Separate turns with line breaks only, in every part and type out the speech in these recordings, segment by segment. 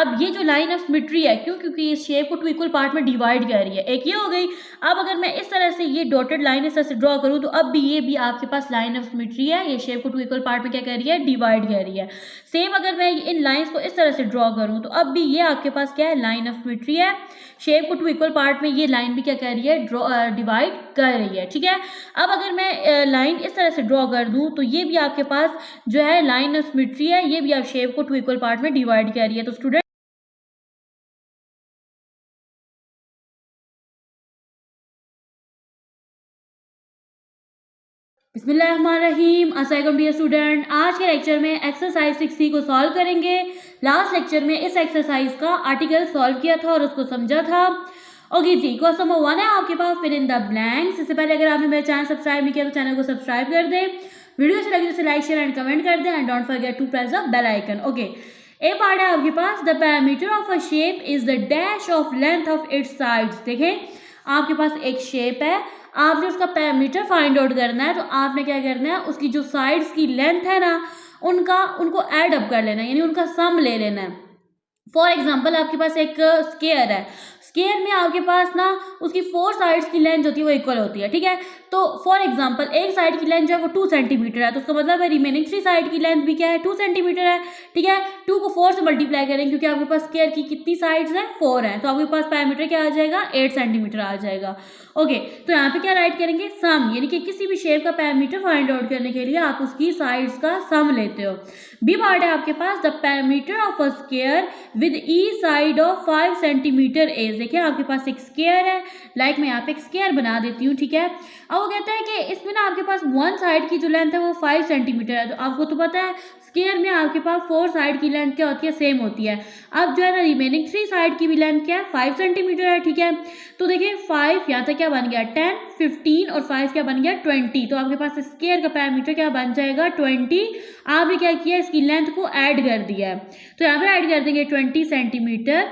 अब ये जो लाइन ऑफ सिमेट्री है, क्यों? क्योंकि इस शेप को टू इक्वल पार्ट में डिवाइड कर रही है। एक ये हो गई। अब अगर मैं इस तरह से ये डॉटेड लाइन इस तरह से ड्रॉ करूं तो अब भी ये भी आपके पास लाइन ऑफ सिमेट्री है, ये शेप को टू इक्वल पार्ट में क्या कर रही है? डिवाइड कर रही है। सेम अगर मैं इन लाइंस को इस तरह से ड्रॉ करूं तो अब भी ये आपके पास क्या है? लाइन ऑफ सिमेट्री है। शेप को टू इक्वल पार्ट में ये लाइन भी क्या कर रही है? डिवाइड कर रही है। ठीक है। अब अगर मैं लाइन इस तरह से ड्रॉ कर दूं तो ये भी आपके पास जो है लाइन ऑफ सिमेट्री है, ये भी आप शेप को टू इक्वल पार्ट में डिवाइड कर रही है। तो स्टूडेंट बिस्मिल्लाहिर्रहमानिर्रहीम। अस्सलाम डियर स्टूडेंट, आज के लेक्चर में एक्सरसाइज 6C को सॉल्व करेंगे। लास्ट लेक्चर में इस एक्सरसाइज का आर्टिकल सॉल्व किया था और उसको समझा था। ओके जी, क्वेश्चन नंबर 1 है आपके पास, फिल इन द ब्लैंक्स। इससे पहले अगर आपने मेरा चैनल सब्सक्राइब नहीं किया तो चैनल को सब्सक्राइब कर दें, वीडियो अच्छी लगी तो लाइक शेयर एंड कमेंट कर दें, and don't forget to press the bell icon. Okay, A part है आपके पास, the parameter of a shape is the dash of length of its sides. देखें, आपके पास एक शेप है, आपने उसका पैरामीटर फाइंड आउट करना है, तो आपने क्या करना है? उसकी जो साइड्स की लेंथ है ना, उनको ऐड अप कर लेना है, यानी उनका सम ले लेना है। फॉर एग्जाम्पल आपके पास एक स्केयर है, स्केयर में आपके पास ना उसकी 4 साइड्स की लेंथ होती है वो इक्वल होती है। ठीक है। तो फॉर एग्जांपल एक साइड की लेंथ जो है वो 2 सेंटीमीटर है, तो उसका मतलब है रिमेनिंग 3 साइड की लेंथ भी क्या है? 2 सेंटीमीटर है। ठीक है। 2 को 4 से मल्टीप्लाई करेंगे क्योंकि आपके पास स्केयर की कितनी साइड्स है? 4 है, तो आपके पास पैरामीटर क्या आ जाएगा? 8 सेंटीमीटर आ जाएगा। ओके, तो यहाँ पे क्या राइट करेंगे? सम, यानी कि किसी भी शेप का पैरामीटर फाइंड आउट करने के लिए आप उसकी साइड्स का सम लेते हो। बी पार्ट है आपके पास, the parameter of a square with E side of 5 centimetre is. देखिए आपके पास एक स्केयर है, लाइक मैं यहाँ पे एक स्केयर बना देती हूँ। ठीक है। अब वो कहते हैं कि इसमें ना आपके पास वन साइड की जो लेंथ है वो 5 सेंटीमीटर है, तो आपको तो पता है स्केयर में आपके पास 4 साइड की लेंथ क्या होती है? सेम होती है। अब जो है ना रिमेनिंग 3 साइड की भी लेंथ क्या है? 5 सेंटीमीटर है। ठीक है। तो देखिए 5 यहाँ तक क्या बन गया? 10, 15 और 5 क्या बन गया? 20। तो आपके पास स्केयर का पैरामीटर क्या बन जाएगा? 20। आपने क्या किया? इसकी लेंथ को ऐड कर दिया है, तो यहाँ पे ऐड कर देंगे 20 सेंटीमीटर।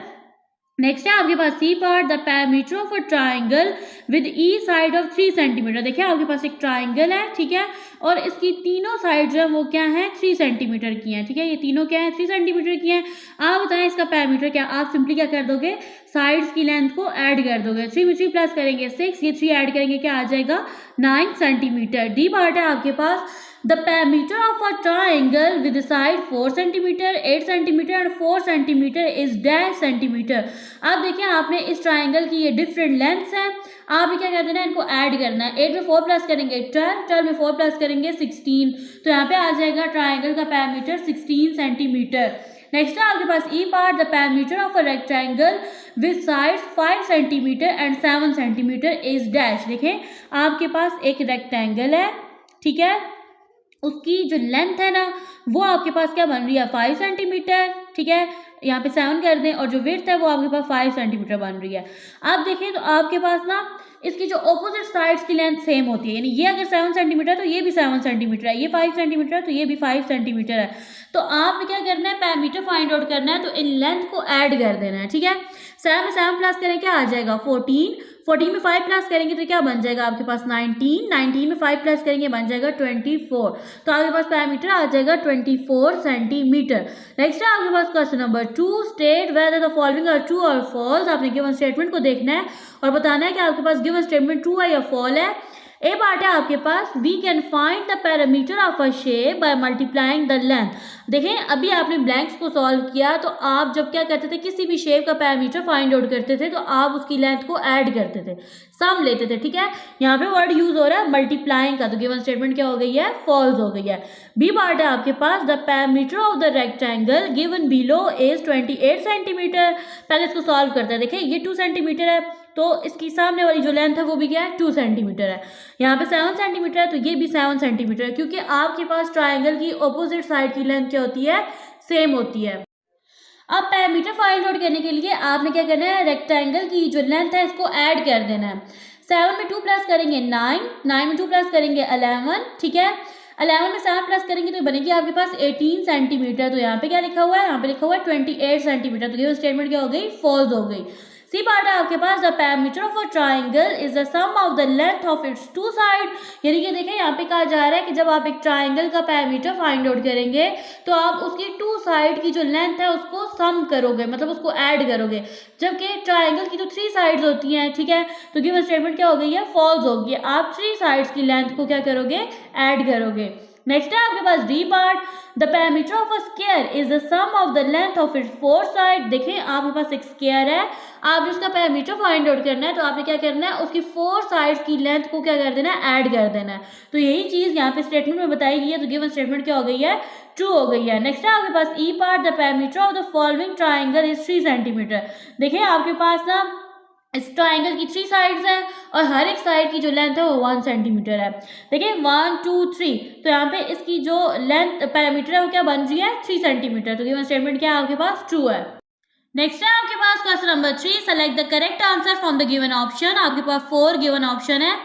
नेक्स्ट है आपके पास C part, the parameter of a triangle with E side of 3 centimetre. देखिए आपके पास एक ट्राइंगल है। ठीक है। और इसकी तीनों साइड जो है वो क्या है? 3 सेंटीमीटर की हैं। ठीक है। ये तीनों क्या है? 3 सेंटीमीटर की हैं। आप बताएं इसका पैरामीटर क्या? आप सिंपली क्या कर दोगे? साइड्स की लेंथ को ऐड कर दोगे। 3 में 3 प्लस करेंगे 6, ये 3 ऐड करेंगे क्या आ जाएगा? 9 सेंटीमीटर। डी पार्ट है आपके पास, the perimeter of a triangle with the side 4 centimeter, 8 centimeter and 4 centimeter is dash centimeter। अब देखिए आपने इस ट्राइंगल की ये डिफरेंट लेंथ्स हैं, आप क्या कर देना है? इनको ऐड करना है। 8 में 4 प्लस करेंगे 12, 12 में 4 प्लस करेंगे 16, तो यहाँ पे आ जाएगा ट्राइंगल का पैरामीटर 16 सेंटीमीटर। नेक्स्ट है आपके पास E part, the parameter of a rectangle with sides 5 centimetre and 7 centimetre is dash. देखें आपके पास एक रेक्टेंगल है। ठीक है। उसकी जो लेंथ है ना वो आपके पास क्या बन रही है? 5 सेंटीमीटर। ठीक है। यहाँ पे 7 कर दें, और जो विड्थ है वो आपके पास 5 सेंटीमीटर बन रही है। अब देखें तो आपके पास ना इसकी जो ऑपोजिट साइड्स की लेंथ सेम होती है, यानी ये अगर 7 सेंटीमीटर है तो ये भी 7 सेंटीमीटर है, ये 5 सेंटीमीटर है तो ये भी 5 सेंटीमीटर है। तो आपने क्या करना है? पैरामीटर फाइंड आउट करना है, तो इन लेंथ को ऐड कर देना है। ठीक है। 7 में 7 प्लस करें क्या आ जाएगा? 14, 14 में 5 प्लस करेंगे तो क्या बन जाएगा आपके पास? 19, 19 में 5 प्लस करेंगे बन जाएगा 24, तो आपके पास पैरामीटर आ जाएगा 24 सेंटीमीटर। नेक्स्ट है आपके पास question number 2, state whether the following are true और फॉल्स। आपने गिवन स्टेटमेंट को देखना है और बताना है कि आपके पास गिवन स्टेटमेंट ट्रू है या फॉल है। ए पार्ट है आपके पास, we can find the parameter of a shape by multiplying the length. देखें अभी आपने ब्लैंक्स को सॉल्व किया, तो आप जब क्या करते थे? किसी भी शेप का पैरामीटर फाइंड आउट करते थे तो आप उसकी लेंथ को ऐड करते थे, सम लेते थे। ठीक है। यहाँ पे वर्ड यूज हो रहा है मल्टीप्लाइंग का, तो गिवन स्टेटमेंट क्या हो गई है? फॉल्स हो गई है। बी पार्ट है आपके पास, the parameter of the rectangle given below is 28 centimetre. पहले इसको सॉल्व करते हैं। देखिए ये 2 सेंटीमीटर है, तो इसकी सामने वाली जो लेंथ है वो भी क्या है? 2 सेंटीमीटर है। यहाँ पे 7 सेंटीमीटर है तो ये भी 7 सेंटीमीटर है, क्योंकि आपके पास ट्राइंगल की ऑपोजिट साइड की लेंथ क्या होती है? सेम होती है। अब पैरामीटर फाइंड आउट करने के लिए आपने क्या करना है? रेक्टेंगल की जो लेंथ है इसको ऐड कर देना है। 7 में 2 प्लस करेंगे 9, 9 में 2 प्लस करेंगे 11। ठीक है। 11 में 7 प्लस करेंगे तो बनेगी आपके पास 18 सेंटीमीटर। तो यहाँ पे क्या लिखा हुआ है? यहाँ पे लिखा हुआ है 28 सेंटीमीटर। तो ये स्टेटमेंट क्या हो गई? फॉल्स हो गई। सी पार्ट है आपके पास the parameter of a triangle is the sum of the length of its two side, यानी कि देखें यहाँ पे कहा जा रहा है कि जब आप एक ट्राइंगल का पैरामीटर फाइंड आउट करेंगे तो आप उसकी टू साइड की जो लेंथ है उसको सम करोगे, मतलब उसको ऐड करोगे, जबकि ट्राइंगल की जो थ्री साइड्स होती हैं, ठीक है, तो गिवन स्टेटमेंट क्या हो गई है, फॉल्स होगी, आप थ्री साइड्स की लेंथ को क्या करोगे, ऐड करोगे। नेक्स्ट है आपके पास D part the parameter of a square is the sum of the length of its four side. देखिए आपके पास एक स्क्वायर है, आप जिसका पैरामीटर फाइंड आउट करना है तो आपने क्या करना है, उसकी फोर साइड्स की लेंथ को क्या कर देना है, ऐड कर देना है। तो यही चीज यहाँ पे स्टेटमेंट में बताई गई है, तो गिवन स्टेटमेंट क्या हो गई है, ट्रू हो गई है। नेक्स्ट है आपके पास E part the parameter of the following triangle is 3 centimetre. देखिए आपके पास ना इस ट्राइंगल की थ्री साइड्स है और हर एक साइड की जो लेंथ है वो 1 सेंटीमीटर है। देखिए 1 2 3, तो यहाँ पे इसकी जो लेंथ पैरामीटर है वो क्या बन रही है, 3 सेंटीमीटर। तो गिवन स्टेटमेंट क्या है आपके पास, ट्रू है। नेक्स्ट है आपके पास question number 3 select the correct answer from the given option. आपके पास 4 गिवन ऑप्शन है,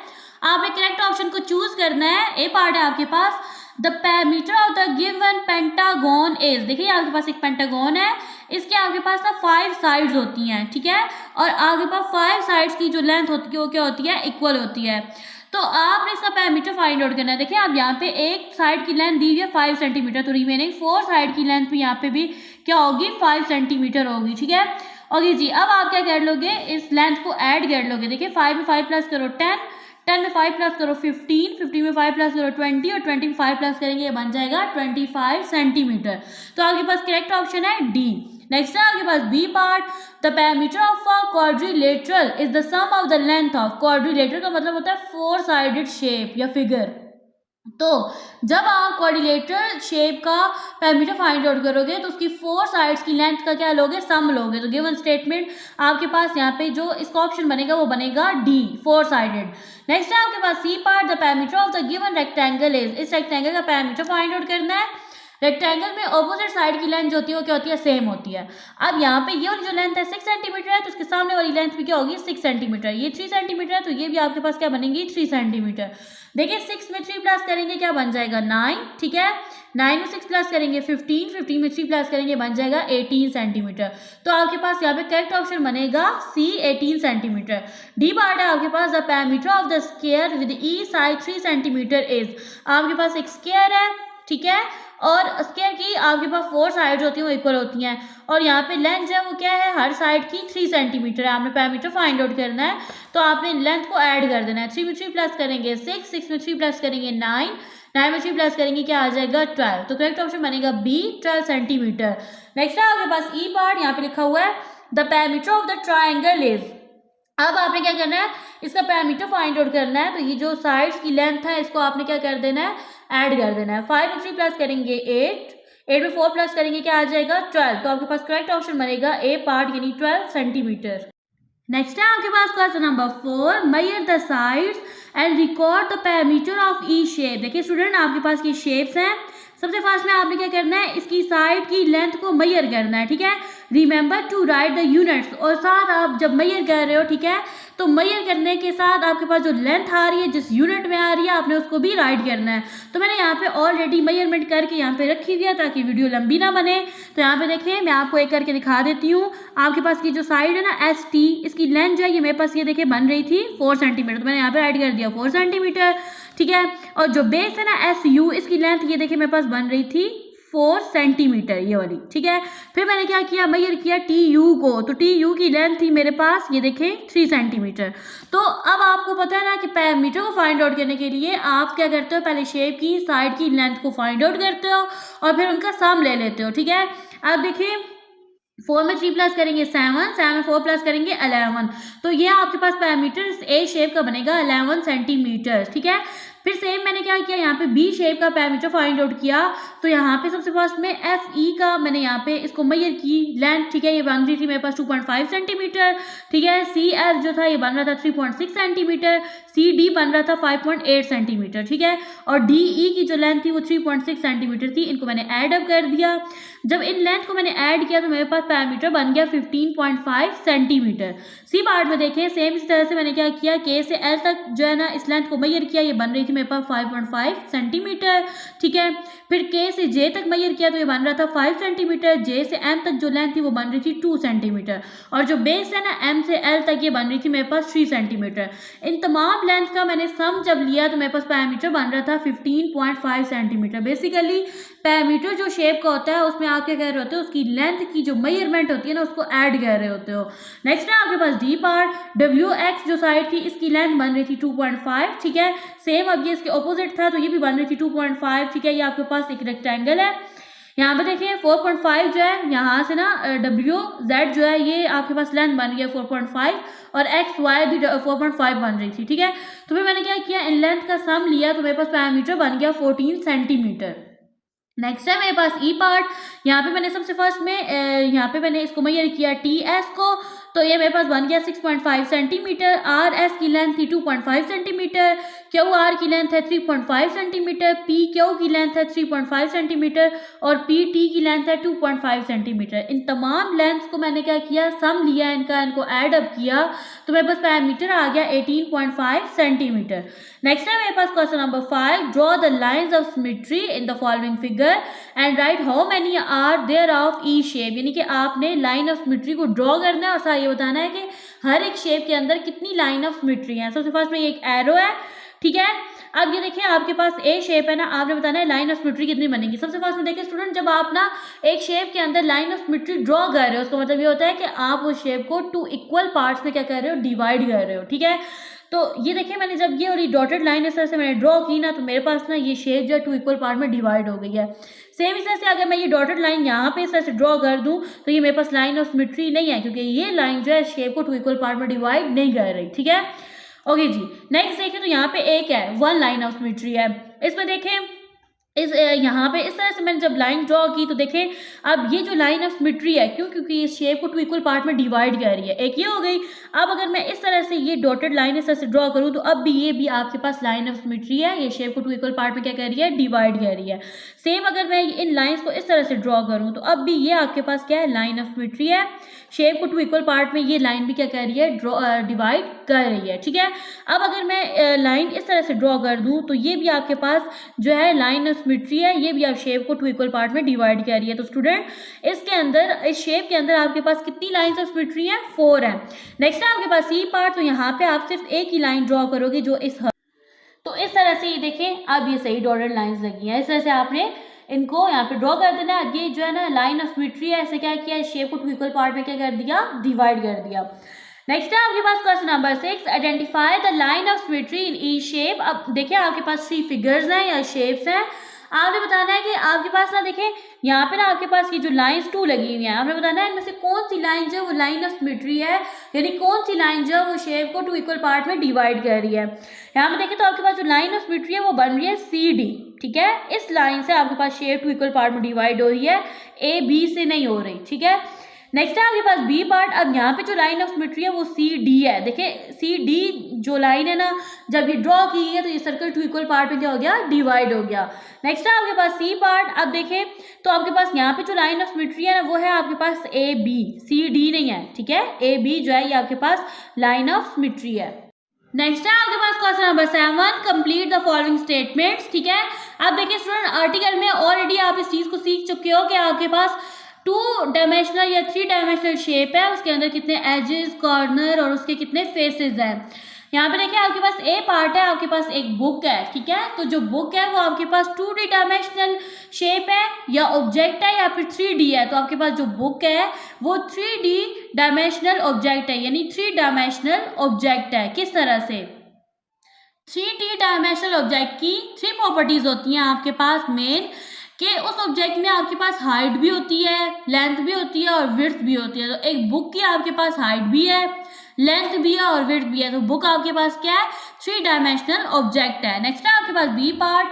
आपने करेक्ट ऑप्शन को चूज करना है। ए पार्ट है आपके पास the parameter of the given pentagon is. देखिए आपके पास एक पेंटागन है, इसके आपके पास ना 5 साइड्स होती हैं, ठीक है, और आपके पास 5 साइड्स की जो लेंथ होती है वो क्या होती है, इक्वल होती है। तो आपने इसका पैरामीटर फाइंड आउट करना है। देखिए आप यहाँ पे एक साइड की लेंथ दी हुई है 5 सेंटीमीटर, तो रिमेनिंग 4 साइड की लेंथ भी यहाँ पे भी क्या होगी, 5 सेंटीमीटर होगी, ठीक है। और जी अब आप क्या कर लोगे, इस लेंथ को ऐड कर लोगे। देखिए 5 में 5 प्लस करो 10, 10 में 5 प्लस करो 15, 15 में 5 प्लस करो 20 और 20 में 5 प्लस करेंगे ये बन जाएगा 25 सेंटीमीटर। तो आपके पास करेक्ट ऑप्शन है डी। नेक्स्ट है आपके पास B part the parameter of a quadrilateral is the sum of the length of. Quadrilateral का मतलब होता है 4 साइडेड शेप या फिगर। तो जब आप क्वाड्रिलेटरल शेप का पैरामीटर फाइंड आउट करोगे तो उसकी 4 साइड्स की लेंथ का क्या लोगे, सम लोगे। तो गिवन स्टेटमेंट आपके पास यहाँ पे जो इसका ऑप्शन बनेगा वो बनेगा डी 4 साइडेड। नेक्स्ट है आपके पास C part the parameter of the given rectangle is. इस रेक्टेंगल का पैरामीटर फाइंड आउट करना है। रेक्टेंगल में ऑपोजिट साइड की लेंथ जो होती है वो क्या होती है, सेम होती है। अब यहाँ पे ये वाली जो लेंथ है 6 सेंटीमीटर है, तो उसके सामने वाली लेंथ भी क्या होगी, 6 सेंटीमीटर। ये 3 सेंटीमीटर है तो ये भी आपके पास क्या बनेगी, 3 सेंटीमीटर। देखिए 6 में 3 प्लस करेंगे क्या बन जाएगा 9, ठीक है, 9 में 6 प्लस करेंगे 15, 15 में 3 प्लस करेंगे बन जाएगा 18 सेंटीमीटर। तो आपके पास यहाँ पे करेक्ट ऑप्शन बनेगा सी 18 सेंटीमीटर। डी पार्ट है आपके पास the parameter of the square with E side 3 centimetre is. आपके पास एक स्क्वायर है, ठीक है, और स्क्वायर की आपके पास 4 साइड्स होती हैं वो इक्वल होती हैं, और यहाँ पे लेंथ जो है वो क्या है, हर साइड की 3 सेंटीमीटर है। आपने पैरामीटर फाइंड आउट करना है तो आपने लेंथ को ऐड कर देना है। 3 में 3 प्लस करेंगे 6, 6 में 3 प्लस करेंगे 9, 9 में 3 प्लस करेंगे क्या आ जाएगा 12। तो करेक्ट ऑप्शन बनेगा बी 12 सेंटीमीटर। नेक्स्ट है आपके पास ई पार्ट, यहाँ पे लिखा हुआ है the parameter of the triangle is. अब आपने क्या करना है, इसका पैरामीटर फाइंड आउट करना है। तो ये जो साइड्स की लेंथ है इसको आपने क्या कर देना है, ऐड कर देना है। 5 में 3 प्लस करेंगे 8, 8 में 4 प्लस करेंगे क्या आ जाएगा 12। तो आपके पास करेक्ट ऑप्शन बनेगा ए पार्ट यानी 12 सेंटीमीटर। नेक्स्ट है आपके पास question number 4 measure the sides and record the parameter of each shape. देखिए स्टूडेंट आपके पास ये शेप्स हैं। सबसे फर्स्ट में आपने क्या करना है, इसकी साइड की लेंथ को मेजर करना है, ठीक है। Remember to write the units, और साथ आप जब मेजर कर रहे हो, ठीक है, तो मेजर करने के साथ आपके पास जो लेंथ आ रही है जिस यूनिट में आ रही है आपने उसको भी राइट करना है। तो मैंने यहाँ पे ऑलरेडी मेजरमेंट करके यहाँ पे रखी हुई है ताकि वीडियो लंबी ना बने। तो यहाँ पे देखें मैं आपको एक करके दिखा देती हूँ। आपके पास की जो साइड है ना एस टी, इसकी लेंथ जो है ये मेरे पास ये देखिए बन रही थी 4 सेंटीमीटर, तो मैंने यहाँ पे राइट कर दिया 4 सेंटीमीटर, ठीक है। और जो बेस है ना एस यू, इसकी लेंथ ये देखिए मेरे पास बन रही थी 4 सेंटीमीटर ये वाली, ठीक है। फिर मैंने क्या किया, मेजर किया टी यू को, तो टी यू की लेंथ थी मेरे पास ये देखें 3 सेंटीमीटर। तो अब आपको पता है ना कि पैरामीटर को फाइंड आउट करने के लिए आप क्या करते हो, पहले शेप की साइड की लेंथ को फाइंड आउट करते हो और फिर उनका सम ले लेते हो, ठीक है। अब देखिए 4 में 3 प्लस करेंगे 7, 7 में 4 प्लस करेंगे 11। तो ये आपके पास पैरामीटर ए शेप का बनेगा 11 सेंटीमीटर, ठीक है। फिर सेम मैंने क्या किया, यहाँ पे बी शेप का पैरामीटर फाइंड आउट किया। तो यहाँ पे सबसे फर्स्ट में एफ ई का मैंने यहाँ पे इसको मेजर की लेंथ, ठीक है, ये बन रही थी मेरे पास 2.5 सेंटीमीटर, ठीक है। सी एफ जो था ये बन रहा था 3.6 सेंटीमीटर, सी डी बन रहा था 5.8 सेंटीमीटर, ठीक है। और डी ई की जो लेंथ थी वो 3.6 सेंटीमीटर थी। इनको मैंने ऐड अप कर दिया। जब इन लेंथ को मैंने ऐड किया तो मेरे पास पैरामीटर बन गया 15.5 सेंटीमीटर। सी पार्ट में देखें सेम इस तरह से मैंने क्या किया, के से एल तक जो है ना इस लेंथ को मेजर किया, ये बन रही थी मेरे पास 5.5 सेंटीमीटर, ठीक है। फिर के से जे तक मेजर किया तो ये बन रहा था 5 सेंटीमीटर, जे से एम तक जो लेंथ थी वो बन रही थी 2 सेंटीमीटर, और जो बेस है ना एम से एल तक ये बन रही थी मेरे पास 3 सेंटीमीटर। इन तमाम लेंथ का मैंने सम जब लिया तो मेरे पास पैरामीटर बन रहा था 15.5 सेंटीमीटर। बेसिकली पैरामीटर जो शेप का होता है उसमें आप क्या कह रहे होते हो, उसकी लेंथ की जो मेजरमेंट होती है ना उसको ऐड कर रहे होते हो। नेक्स्ट है आपके पास डी पार्ट, डब्ल्यू एक्स जो साइड थी इसकी लेंथ बन रही थी 2.5, ठीक है। सेम अब ये इसके ऑपोजिट था तो ये भी बन रही थी 2.5, ठीक है। ये आपके पास एक रेक्टेंगल है, यहाँ पे देखिए 4.5 जो है यहाँ से ना डब्ल्यू जेड जो है ये आपके पास लेंथ बन गया 4.5 और एक्स वाई भी 4.5 बन रही थी, ठीक है। तो फिर मैंने क्या किया, इन लेंथ का सम लिया तो मेरे पास पैरामीटर बन गया 14 सेंटीमीटर। नेक्स्ट है मेरे पास ई पार्ट, यहाँ पे मैंने सबसे फर्स्ट में यहाँ पे मैंने इसको मेजर किया टी एस को, तो ये मेरे पास बन गया 6.5 सेंटीमीटर। आर एस की लेंथ थी 2.5 सेंटीमीटर, क्यू आर की लेंथ है 3.5 सेंटीमीटर, पी क्यू की लेंथ है 3.5 सेंटीमीटर और पी टी की लेंथ है 2.5 सेंटीमीटर। इन तमाम लेंथ्स को मैंने क्या किया, सम लिया इनका, इनको ऐड अप किया तो मेरे पास पैरामीटर आ गया 18.5 सेंटीमीटर। नेक्स्ट है मेरे पास question number 5, draw the lines of symmetry in the following figure and write how many are there of each shape. यानी कि आपने लाइन ऑफ सिमेट्री को ड्रॉ करना है और साथ ये बताना है कि हर एक शेप के अंदर कितनी लाइन ऑफ सिमेट्री है। सबसे फर्स्ट में एक एरो है, ठीक है। अब ये देखिए आपके पास ए शेप है ना, आपने बताना है लाइन ऑफ सिमेट्री कितनी बनेगी। सबसे फर्स्ट में देखिए स्टूडेंट, जब आप ना एक शेप के अंदर लाइन ऑफ सिमेट्री ड्रॉ कर रहे हो उसका मतलब ये होता है कि आप उस शेप को 2 इक्वल पार्ट्स में क्या कर रहे हो, डिवाइड कर रहे हो, ठीक है। तो ये देखिए मैंने जब ये वाली डॉटेड लाइन इस तरह से मैंने ड्रॉ की ना तो मेरे पास ना ये शेप जो है 2 इक्वल पार्ट में डिवाइड हो गई है। सेम इस तरह से अगर मैं ये डॉटेड लाइन यहाँ पे इस तरह से ड्रॉ कर दूं तो ये मेरे पास लाइन ऑफ सिमेट्री नहीं है, क्योंकि ये लाइन जो है शेप को 2 इक्वल पार्ट में डिवाइड नहीं कर रही, ठीक है। ओके जी, नेक्स्ट देखें तो यहाँ पे एक है 1 लाइन ऑफ सिमेट्री है। इसमें देखें इस यहाँ पे इस तरह से मैंने जब लाइन ड्रॉ की तो देखें अब ये जो लाइन ऑफ सिमेट्री है क्योंकि इस शेप को 2 इक्वल पार्ट में डिवाइड कर रही है, एक ये हो गई। अब अगर मैं इस तरह से ये डॉटेड लाइन इस तरह से ड्रॉ करूँ तो अब भी ये भी आपके पास लाइन ऑफ सिमेट्री है, ये शेप को 2 इक्वल पार्ट में क्या कर रही है, डिवाइड कर रही है। सेम अगर मैं इन लाइन्स को इस तरह से ड्रॉ करूँ तो अब भी ये आपके पास क्या है, लाइन ऑफ सिमेट्री है, शेप को 2 इक्वल पार्ट में ये लाइन भी क्या कर रही है, डिवाइड कर रही है, ठीक है। अब अगर मैं लाइन इस तरह से ड्रॉ कर दूं तो ये भी आपके पास जो है लाइन ऑफ सिमेट्री है, ये भी आप शेप को 2 इक्वल पार्ट में डिवाइड कर रही है। तो स्टूडेंट इसके अंदर इस शेप के अंदर आपके पास कितनी लाइंस ऑफ सिमेट्री है, 4 है। नेक्स्ट है आपके पास सी पार्ट, तो यहाँ पे आप सिर्फ एक ही लाइन ड्रॉ करोगे जो तो इस तरह से ये देखें अब ये सही डॉटेड लाइंस लगी हैं, इस तरह से आपने इनको यहाँ पे ड्रॉ कर देना। ये जो है ना लाइन ऑफ सिमेट्री है, ऐसे क्या किया, शेप को 2 इक्वल पार्ट में क्या कर दिया, डिवाइड कर दिया। नेक्स्ट है आपके पास question number 6, identify the line of symmetry in each shape. अब देखिए आपके पास 3 फिगर्स हैं या शेप्स हैं, आपने बताना है कि आपके पास ना देखें यहाँ पे ना आपके पास ये जो लाइंस 2 लगी हुई हैं, आपने बताना है इनमें से कौन सी लाइन जो है वो लाइन ऑफ सिमेट्री है, यानी कौन सी लाइन जो है वो शेप को 2 इक्वल पार्ट में डिवाइड कर रही है। यहाँ पे देखें तो आपके पास जो लाइन ऑफ सिमेट्री है वो बन रही है CD, ठीक है। इस लाइन से आपके पास शेप 2 इक्वल पार्ट में डिवाइड हो रही है, AB से नहीं हो रही, ठीक है। नेक्स्ट है आपके पास बी पार्ट। अब यहाँ पे जो लाइन ऑफ सिमेट्री है वो CD है। देखिए CD जो लाइन है ना जब ये ड्रॉ की है तो ये सर्कल 2 इक्वल पार्ट में क्या हो गया, डिवाइड हो गया। नेक्स्ट है आपके पास सी पार्ट। अब देखें तो आपके पास यहाँ पे जो लाइन ऑफ सिमेट्री है ना वो है आपके पास AB, CD नहीं है, ठीक है। AB जो है ये आपके पास लाइन ऑफ सिमेट्री है। नेक्स्ट है आपके पास question number 7, complete the following statements, ठीक है। अब देखिए स्टूडेंट आर्टिकल में ऑलरेडी आप इस चीज को सीख चुके हो कि आपके पास 2 डायमेंशनल या 3 डायमेंशनल शेप है, उसके अंदर कितने एजेस, कॉर्नर और उसके कितने फेसेस हैं। यहाँ पे देखिए आपके पास ए पार्ट है, आपके पास एक बुक है, ठीक है। तो जो बुक है वो आपके पास 2D डायमेंशनल शेप है या ऑब्जेक्ट है या फिर 3D है। तो आपके पास जो बुक है वो 3D डायमेंशनल ऑब्जेक्ट है, यानी 3 डायमेंशनल ऑब्जेक्ट है। किस तरह से 3D डायमेंशनल ऑब्जेक्ट की 3 प्रॉपर्टीज होती हैं आपके पास मेन, कि उस ऑब्जेक्ट में आपके पास हाइट भी होती है, लेंथ भी होती है और विड्थ भी होती है। तो एक बुक की आपके पास हाइट भी है, लेंथ भी है और विड्थ भी है। तो बुक आपके पास क्या है, 3 डायमेंशनल ऑब्जेक्ट है। नेक्स्ट है आपके पास B part,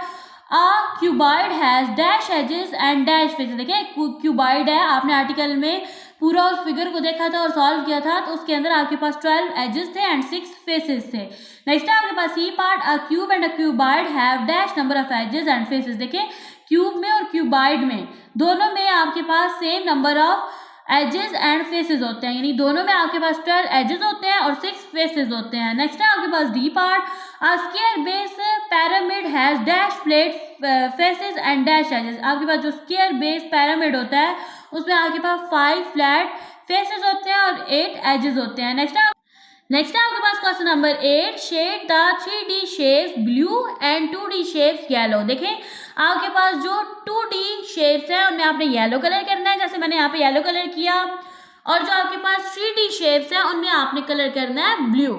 a cuboid has dash edges and dash faces. देखिए क्यूबॉइड है, आपने आर्टिकल में पूरा उस फिगर को देखा था और सॉल्व किया था, तो उसके अंदर आपके पास 12 एजेस थे एंड 6 फेसेस थे। नेक्स्ट है आपके पास C part, a cube and a cuboid have dash number of edges and faces. देखिए क्यूब में और क्यूबॉइड में दोनों में आपके पास same number of edges and faces होते हैं, यानी दोनों में आपके पास 12 एजेस होते हैं और 6 फेसेस होते हैं। नेक्स्ट है आपके पास D part, a square base pyramid has dash plates, faces and dash edges. आपके पास जो स्क्वायर बेस pyramid होता है उसमें आपके पास 5 फ्लैट फेसेस होते हैं और 8 एजेस होते हैं। नेक्स्ट है आपके पास question number 8, shade the 3D shapes blue and 2D shapes yellow. देखें आपके पास जो 2D शेप्स है उनमें आपने येलो कलर करना है, जैसे मैंने यहाँ पे येलो कलर किया, और जो आपके पास 3D शेप्स है उनमें आपने कलर करना है ब्लू।